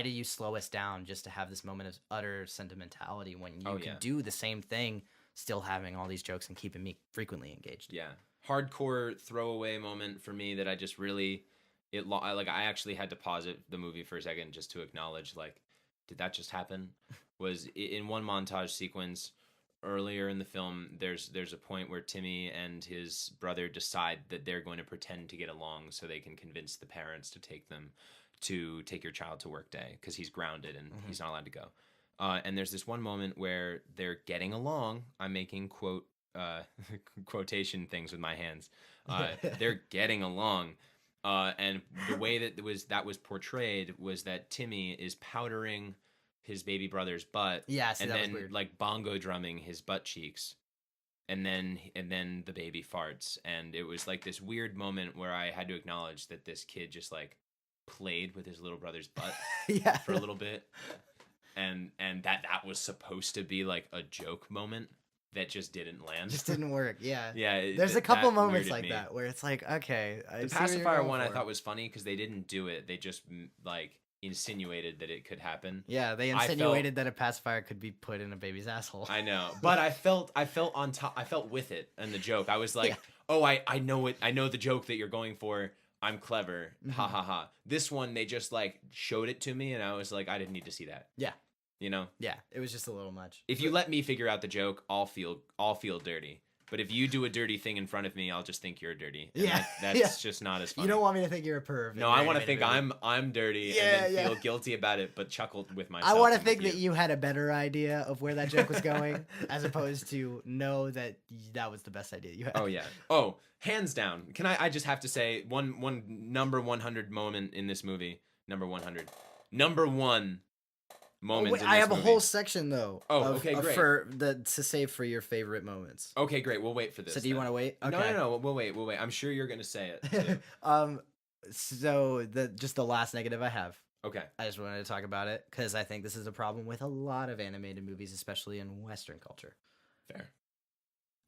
do you slow us down just to have this moment of utter sentimentality when you can do the same thing, still having all these jokes and keeping me frequently engaged? Yeah, hardcore throwaway moment for me that I just really I actually had to pause the movie for a second just to acknowledge, like, did that just happen? Was in one montage sequence earlier in the film, there's a point where Timmy and his brother decide that they're going to pretend to get along so they can convince the parents to take your child to work day because he's grounded and he's not allowed to go. And there's this one moment where they're getting along. I'm making quotation things with my hands. They're getting along. And the way that was portrayed was that Timmy is powdering his baby brother's butt, and then like bongo drumming his butt cheeks, and then the baby farts, and it was like this weird moment where I had to acknowledge that this kid just like played with his little brother's butt for a little bit, and that was supposed to be like a joke moment that just didn't land. Just didn't work. Yeah. Yeah. There's a couple moments like that where it's like, okay, the pacifier one I thought was funny because they didn't do it. They just like insinuated that it could happen. Yeah, they insinuated that a pacifier could be put in a baby's asshole. I know, but I felt on top. I felt with it and the joke. I was like, oh, I know it. I know the joke that you're going for. I'm clever. Ha ha ha. This one, they just like showed it to me, and I was like, I didn't need to see that. Yeah. You know? Yeah, it was just a little much. If you let me figure out the joke, I'll feel dirty. But if you do a dirty thing in front of me, I'll just think you're dirty. And that's just not as funny. You don't want me to think you're a perv. No, I want to think I'm dirty and then feel guilty about it, but chuckle with myself. I want to think that you had a better idea of where that joke was going, as opposed to know that was the best idea you had. Oh yeah. Oh, hands down. Can I just have to say one number 100 moment in this movie. Number 100. Number one. Moments I have a whole section though. Oh, okay, great. To save for your favorite moments. Okay, great. We'll wait for this. So do you want to wait? Okay. No. We'll wait. I'm sure you're gonna say it. So the last negative I have. Okay. I just wanted to talk about it because I think this is a problem with a lot of animated movies, especially in Western culture. Fair.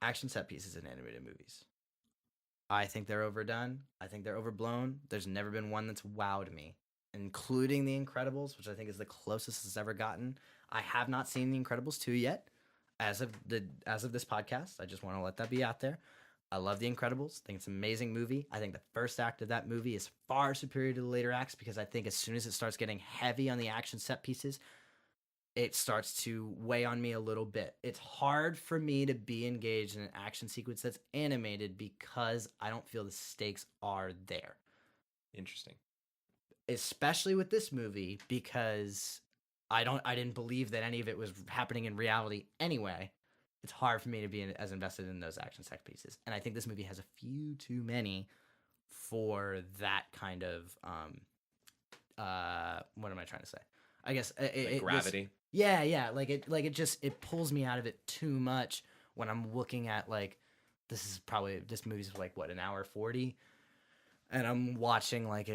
Action set pieces in animated movies. I think they're overdone. I think they're overblown. There's never been one that's wowed me, including The Incredibles, which I think is the closest it's ever gotten. I have not seen The Incredibles 2 yet, as of this podcast. I just want to let that be out there. I love The Incredibles. I think it's an amazing movie. I think the first act of that movie is far superior to the later acts because I think as soon as it starts getting heavy on the action set pieces, it starts to weigh on me a little bit. It's hard for me to be engaged in an action sequence that's animated because I don't feel the stakes are there. Interesting. Especially with this movie because I didn't believe that any of it was happening in reality anyway. It's hard for me to be as invested in those action set pieces. And I think this movie has a few too many for that kind of what am I trying to say? I guess gravity. It pulls me out of it too much when I'm looking at like this movie's like what, an hour 40, and I'm watching like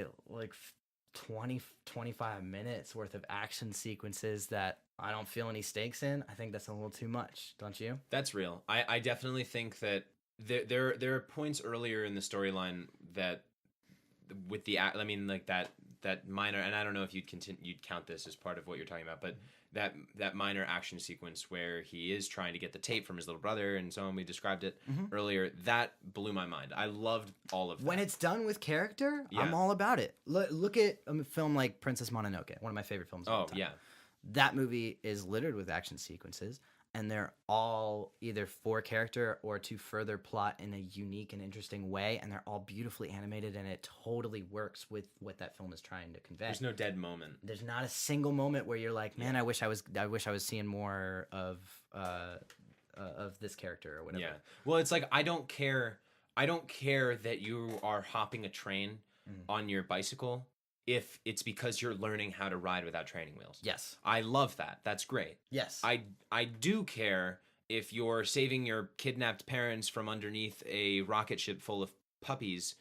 20-25 minutes worth of action sequences that I don't feel any stakes in. I think that's a little too much, don't you? That's real. I definitely think that there are points earlier in the storyline that with the I mean like that minor, and I don't know if you'd count this as part of what you're talking about, but that minor action sequence where he is trying to get the tape from his little brother and so on, we described it earlier, that blew my mind. I loved all of that. When it's done with character, I'm all about it. Look at a film like Princess Mononoke, one of my favorite films of all time. That movie is littered with action sequences, and they're all either for character or to further plot in a unique and interesting way, and they're all beautifully animated, and it totally works with what that film is trying to convey. There's no dead moment. There's not a single moment where you're like, man, I wish I was seeing more of this character or whatever. Yeah. Well, it's like I don't care that you are hopping a train on your bicycle if it's because you're learning how to ride without training wheels. Yes. I love that. That's great. Yes. I do care if you're saving your kidnapped parents from underneath a rocket ship full of puppies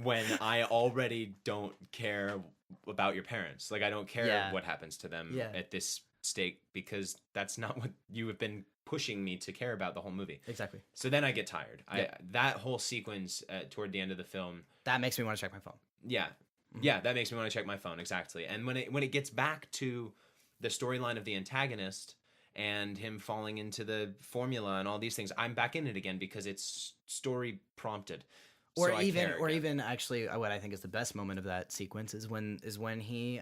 when I already don't care about your parents. Like, I don't care what happens to them at this stake, because that's not what you have been pushing me to care about the whole movie. Exactly. So then I get tired. That whole sequence toward the end of the film, that makes me want to check my phone. Yeah. Yeah, that makes me want to check my phone, exactly. And when it gets back to the storyline of the antagonist and him falling into the formula and all these things, I'm back in it again because it's story prompted. Or even actually, what I think is the best moment of that sequence is when he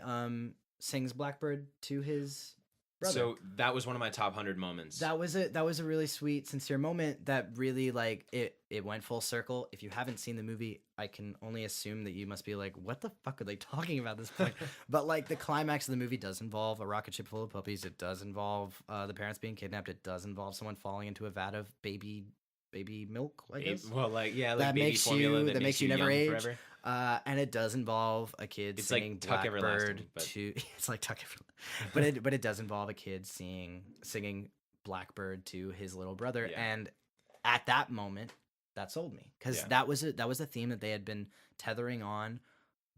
sings Blackbird to his brother. So that was one of my top 100 moments. That was a really sweet, sincere moment that really, like, it went full circle. If you haven't seen the movie, I can only assume that you must be like, what the fuck are they talking about at this point? But, like, the climax of the movie does involve a rocket ship full of puppies. It does involve the parents being kidnapped. It does involve someone falling into a vat of baby milk, I guess. Well, like, yeah, like that baby formula that makes you never age. Forever. And it does involve a kid singing like Tuck Blackbird but... to it's like Tuck Everlasting. but it does involve a kid singing Blackbird to his little brother. And at that moment, that sold me, because that was a theme that they had been tethering on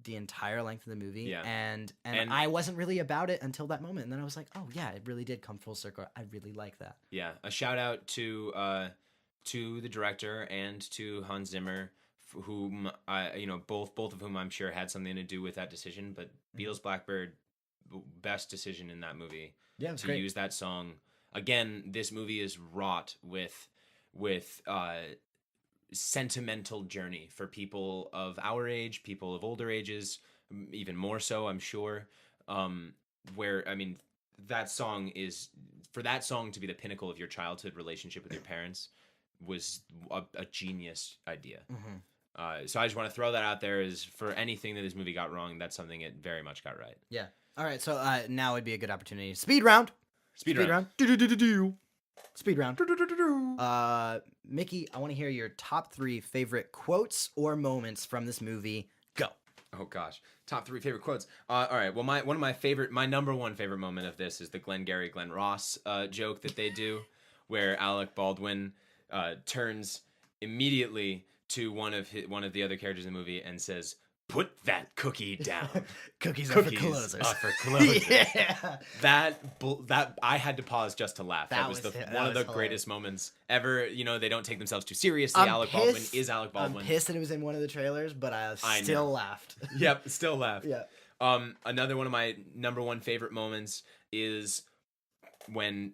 the entire length of the movie. And I wasn't really about it until that moment, and then I was like, oh yeah, it really did come full circle. I really like that. Yeah, a shout out to the director and to Hans Zimmer, whom both of whom I'm sure had something to do with that decision. But Beatles' Blackbird, best decision in that movie. Yeah, to great. Use that song again. This movie is wrought with sentimental journey for people of our age, people of older ages, even more so, I'm sure. Where, I mean, that song is, for that song to be the pinnacle of your childhood relationship with your parents was a genius idea. So I just want to throw that out there, as for anything that this movie got wrong, that's something it very much got right. Yeah. All right. So now would be a good opportunity. Speed round. Speed round. Speed round. Mickey, I want to hear your top 3 favorite quotes or moments from this movie. Go. Oh gosh, top 3 favorite quotes. All right. Well, my number one favorite moment of this is the Glengarry Glen Ross joke that they do, where Alec Baldwin turns immediately to one of the other characters in the movie and says, "Put that cookie down." Cookies are for closers. Are for closers. Yeah. That I had to pause just to laugh. That was one of the greatest moments ever. You know, they don't take themselves too seriously. Alec Baldwin is Alec Baldwin. I'm pissed that it was in one of the trailers, but I still laughed. Yep, still laughed. Yeah. Another one of my number one favorite moments is when,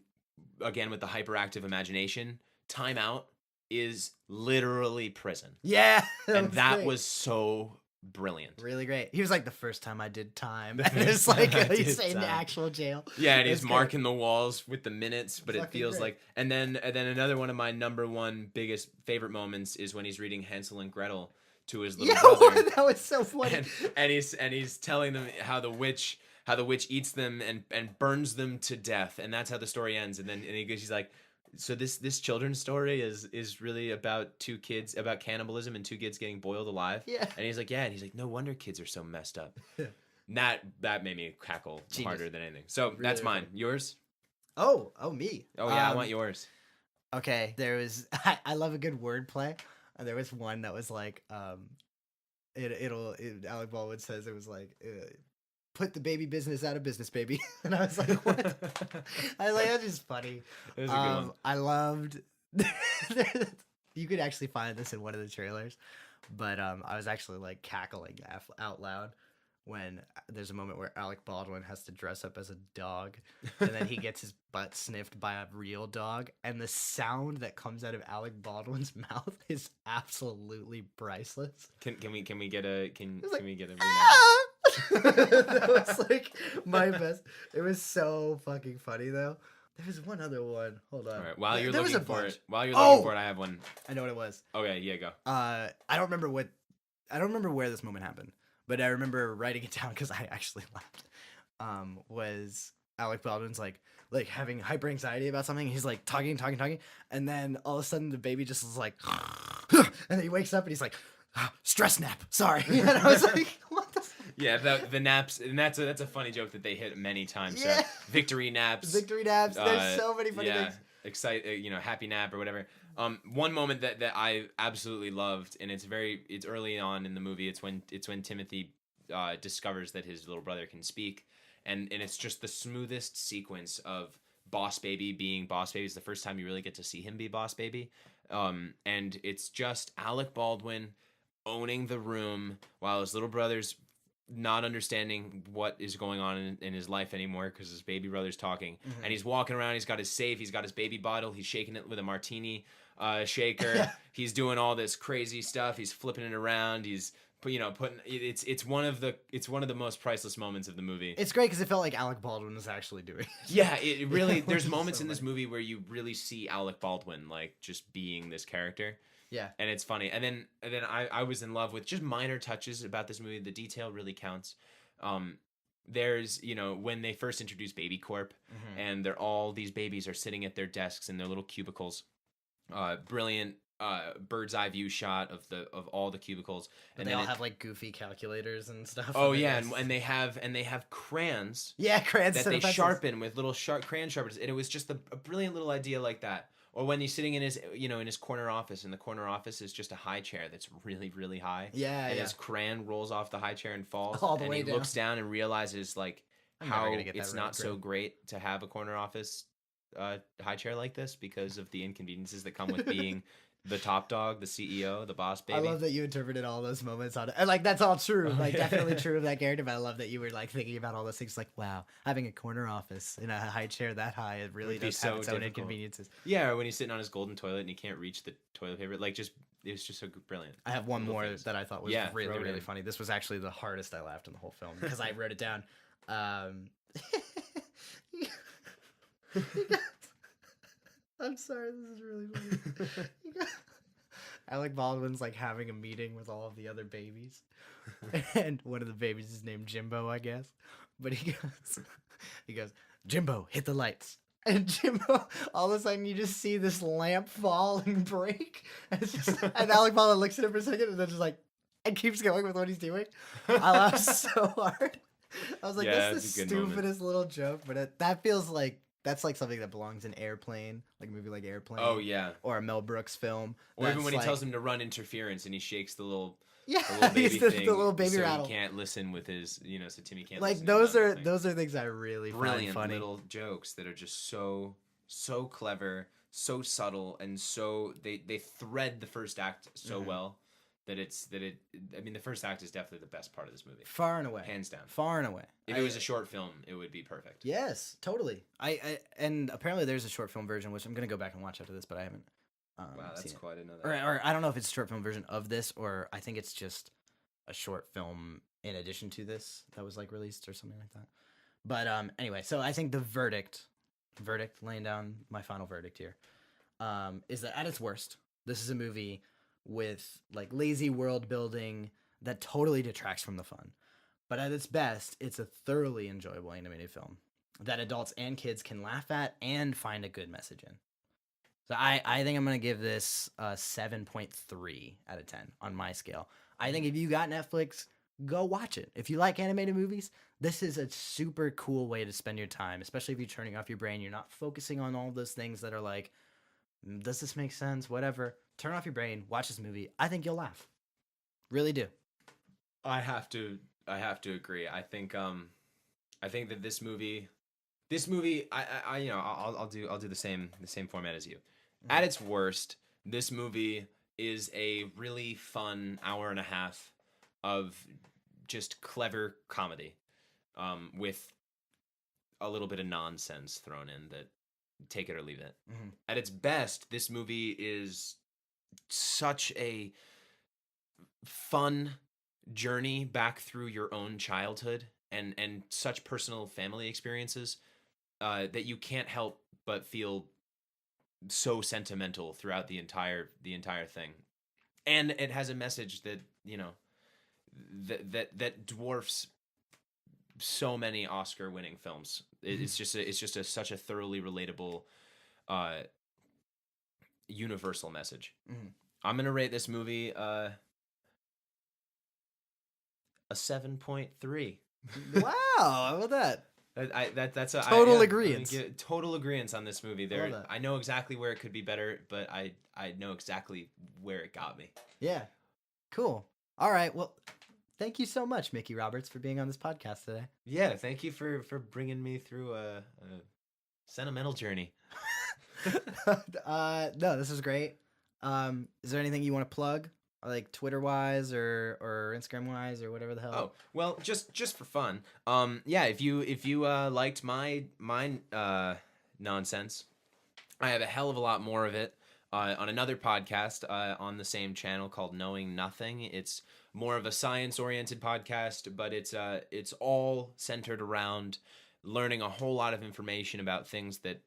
again with the hyperactive imagination, Time Out is literally prison. Yeah. That was so brilliant. Really great. He was like, the first time I did time. And it's like he's in the actual jail. Yeah, and he's marking the walls with the minutes, but it feels like, and then another one of my number one biggest favorite moments is when he's reading Hansel and Gretel to his little brother. That was so funny. And he's telling them how the witch eats them and burns them to death, and that's how the story ends. And he's like, so this children's story is really about about cannibalism and 2 kids getting boiled alive. Yeah. And he's like, yeah. And he's like, no wonder kids are so messed up. That made me cackle harder than anything. So really, that's mine. Funny. Yours? Oh, me. Oh yeah, I want yours. Okay, there was. I love a good wordplay. There was one that was like, Alec Baldwin says it was like, put the baby business out of business, baby. And I was like, what? I was like, that's just funny. It was a good one. I loved You could actually find this in one of the trailers, but I was actually like cackling out loud when there's a moment where Alec Baldwin has to dress up as a dog, and then he gets his butt sniffed by a real dog, and the sound that comes out of Alec Baldwin's mouth is absolutely priceless. Can we get a we get a that was like my best. It was so fucking funny though. There's one other one. Hold on. All right. While you're there looking for it, I have one. I know what it was. Okay, yeah, go. I don't remember where this moment happened, but I remember writing it down because I actually laughed. Was Alec Baldwin's like having hyper anxiety about something? He's like talking, and then all of a sudden the baby just is like, and then he wakes up and he's like, stress nap. Sorry, and I was like, what the. Yeah, the naps, and that's a funny joke that they hit many times. Yeah. Victory naps. There's so many funny things. Happy nap or whatever. One moment that I absolutely loved, and it's early on in the movie. It's when Timothy discovers that his little brother can speak, and it's just the smoothest sequence of Boss Baby being Boss Baby. It's the first time you really get to see him be Boss Baby, and it's just Alec Baldwin owning the room while his little brother's not understanding what is going on in his life anymore because his baby brother's talking. Mm-hmm. And he's walking around, he's got his safe, he's got his baby bottle, he's shaking it with a martini shaker. He's doing all this crazy stuff, he's flipping it around, he's putting it's one of the most priceless moments of the movie. It's great because it felt like Alec Baldwin was actually doing it. Yeah, it really there's moments in this movie where you really see Alec Baldwin like just being this character. Yeah. And it's funny. And then I was in love with just minor touches about this movie. The detail really counts. There's, when they first introduced Baby Corp, mm-hmm. and all these babies are sitting at their desks in their little cubicles. Brilliant bird's eye view shot of all the cubicles. But and they all have like goofy calculators and stuff. Oh yeah, and they have crayons. Yeah, crayons that they sharpen with little crayon sharpeners. And it was just a brilliant little idea like that. Or when he's sitting in his corner office, and the corner office is just a high chair that's really, really high. Yeah, and his crayon rolls off the high chair and falls. All the way down. And he looks down and realizes like how it's not so great to have a corner office high chair like this because of the inconveniences that come with being the top dog, the CEO, the boss baby. I love that you interpreted all those moments on it. And like that's all true. Like definitely true of that character, but I love that you were like thinking about all those things like, wow, having a corner office in a high chair that high, it really does have its own inconveniences. Yeah, or when he's sitting on his golden toilet and he can't reach the toilet paper. Like it was just so brilliant. I have one more that I thought was really, really funny. This was actually the hardest I laughed in the whole film because I wrote it down. I'm sorry, this is really funny. Alec Baldwin's like having a meeting with all of the other babies, and one of the babies is named Jimbo, I guess. But he goes, Jimbo, hit the lights. And Jimbo, all of a sudden, you just see this lamp fall and break, and Alec Baldwin looks at him for a second, and then just like, and keeps going with what he's doing. I laughed so hard. I was like, that's the stupidest little joke, but that feels like. That's like something that belongs in Airplane, like a movie like Airplane. Oh yeah, or a Mel Brooks film. Or even when he tells him to run interference and he shakes the little baby thing, the little baby so rattle. He can't listen with his, so Timmy can't. Like listen those are things I really find funny. Little jokes that are just so clever, so subtle, and so they thread the first act so well. The first act is definitely the best part of this movie. Far and away. Hands down. Far and away. If it was a short film, it would be perfect. Yes, totally. And apparently there's a short film version, which I'm going to go back and watch after this, but I haven't wow, that's quite another. Or I don't know if it's a short film version of this, or I think it's just a short film in addition to this that was like released or something like that. But anyway, so I think the verdict, laying down my final verdict here, is that at its worst, this is a movie with like lazy world building that totally detracts from the fun. But at its best, it's a thoroughly enjoyable animated film that adults and kids can laugh at and find a good message in. So I think I'm going to give this a 7.3 out of 10 on my scale. I think if you got Netflix, go watch it. If you like animated movies, this is a super cool way to spend your time, especially if you're turning off your brain. You're not focusing on all those things that are like, does this make sense? Whatever. Turn off your brain, watch this movie. I think you'll laugh. Really do. I have to agree. I think that this movie, I'll do the same format as you. Mm-hmm. At its worst, This movie is a really fun hour and a half of just clever comedy, with a little bit of nonsense thrown in that take it or leave it. Mm-hmm. At its best, this movie is such a fun journey back through your own childhood and such personal family experiences that you can't help but feel so sentimental throughout the entire thing. And it has a message that, that dwarfs so many Oscar winning films. It's just such a thoroughly relatable universal message. Mm-hmm. I'm going to rate this movie a 7.3. Wow, how about that? That's a total agreement. Total agreement on this movie. I know exactly where it could be better, but I know exactly where it got me. Yeah, cool. All right, well, thank you so much, Mickey Roberts, for being on this podcast today. Yeah, thank you for bringing me through a sentimental journey. No, this was great. Is there anything you want to plug? Like Twitter wise or Instagram wise or whatever the hell? Oh, well, just for fun. Yeah, if you liked my nonsense, I have a hell of a lot more of it on another podcast on the same channel called Knowing Nothing. It's more of a science oriented podcast, but it's all centered around learning a whole lot of information about things that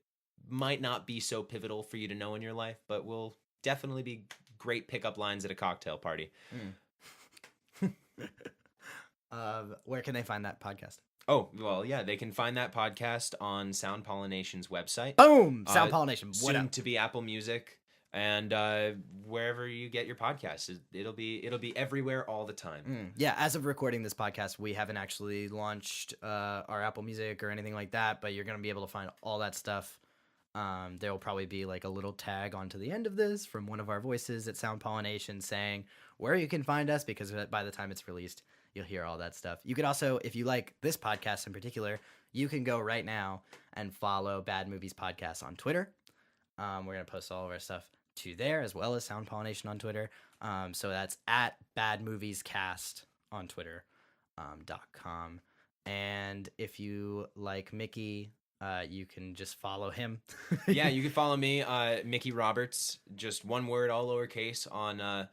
might not be so pivotal for you to know in your life, but will definitely be great pickup lines at a cocktail party. Where can they find that podcast? Oh, well, yeah, they can find that podcast on Sound Pollination's website. Boom! Sound Pollination. Soon to be Apple Music and wherever you get your podcasts. It'll be everywhere all the time. Yeah, as of recording this podcast, we haven't actually launched our Apple Music or anything like that, but you're going to be able to find all that stuff. There will probably be like a little tag onto the end of this from one of our voices at Sound Pollination saying where you can find us, because by the time it's released, you'll hear all that stuff. You could also, if you like this podcast in particular, you can go right now and follow Bad Movies Podcast on Twitter. We're going to post all of our stuff to there, as well as Sound Pollination on Twitter. So that's at Bad Movies Cast on Twitter, .com. And if you like Mickey, you can just follow him. Yeah, you can follow me, Mickey Roberts, just one word, all lowercase, on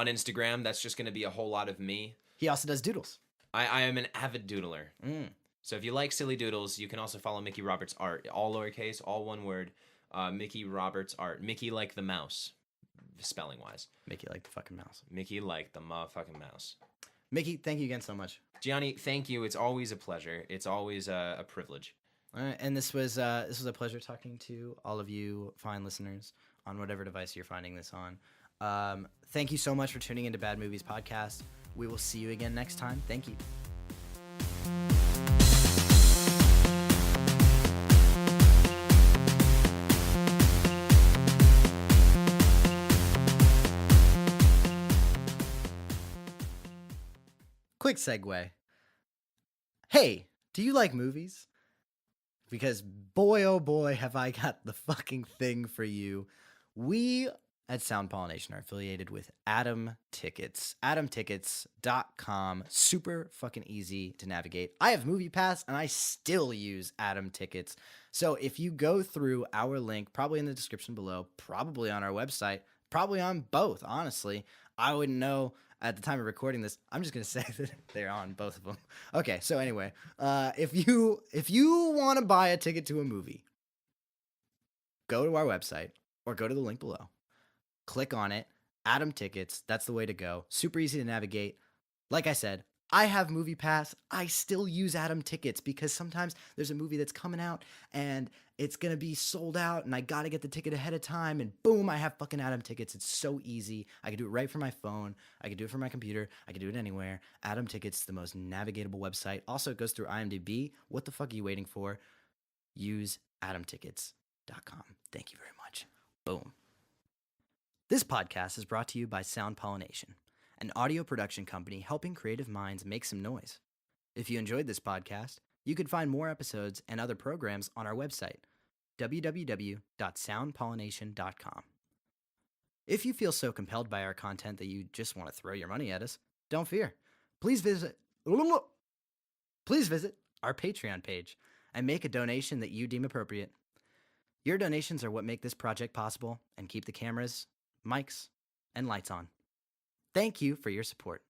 Instagram. That's just going to be a whole lot of me. He also does doodles. I am an avid doodler. So if you like silly doodles, you can also follow Mickey Roberts Art, all lowercase, all one word. Mickey Roberts Art. Mickey like the mouse, spelling wise. Mickey like the fucking mouse. Mickey like the motherfucking mouse. Mickey, thank you again so much. Gianni, thank you. It's always a pleasure. It's always a privilege. All right, and this was a pleasure talking to all of you fine listeners on whatever device you're finding this on. Thank you so much for tuning into Bad Movies Podcast. We will see you again next time. Thank you. Quick segue. Hey, do you like movies? Because boy, oh boy, have I got the fucking thing for you. We at Sound Pollination are affiliated with Atom Tickets. AtomTickets.com. Super fucking easy to navigate. I have MoviePass and I still use Atom Tickets. So if you go through our link, probably in the description below, probably on our website, probably on both, honestly. I wouldn't know at the time of recording this. I'm just going to say that they're on both of them. Okay, so anyway, if you want to buy a ticket to a movie, go to our website or go to the link below. Click on it. Atom Tickets. That's the way to go. Super easy to navigate. Like I said, I have MoviePass. I still use Atom Tickets because sometimes there's a movie that's coming out and it's going to be sold out and I got to get the ticket ahead of time and boom, I have fucking Atom Tickets. It's so easy. I can do it right from my phone. I can do it from my computer. I can do it anywhere. Atom Tickets, the most navigatable website. Also, it goes through IMDb. What the fuck are you waiting for? Use AtomTickets.com. Thank you very much. Boom. This podcast is brought to you by Sound Pollination, an audio production company helping creative minds make some noise. If you enjoyed this podcast, you can find more episodes and other programs on our website, www.soundpollination.com. If you feel so compelled by our content that you just want to throw your money at us, don't fear. Please visit our Patreon page and make a donation that you deem appropriate. Your donations are what make this project possible and keep the cameras, mics, and lights on. Thank you for your support.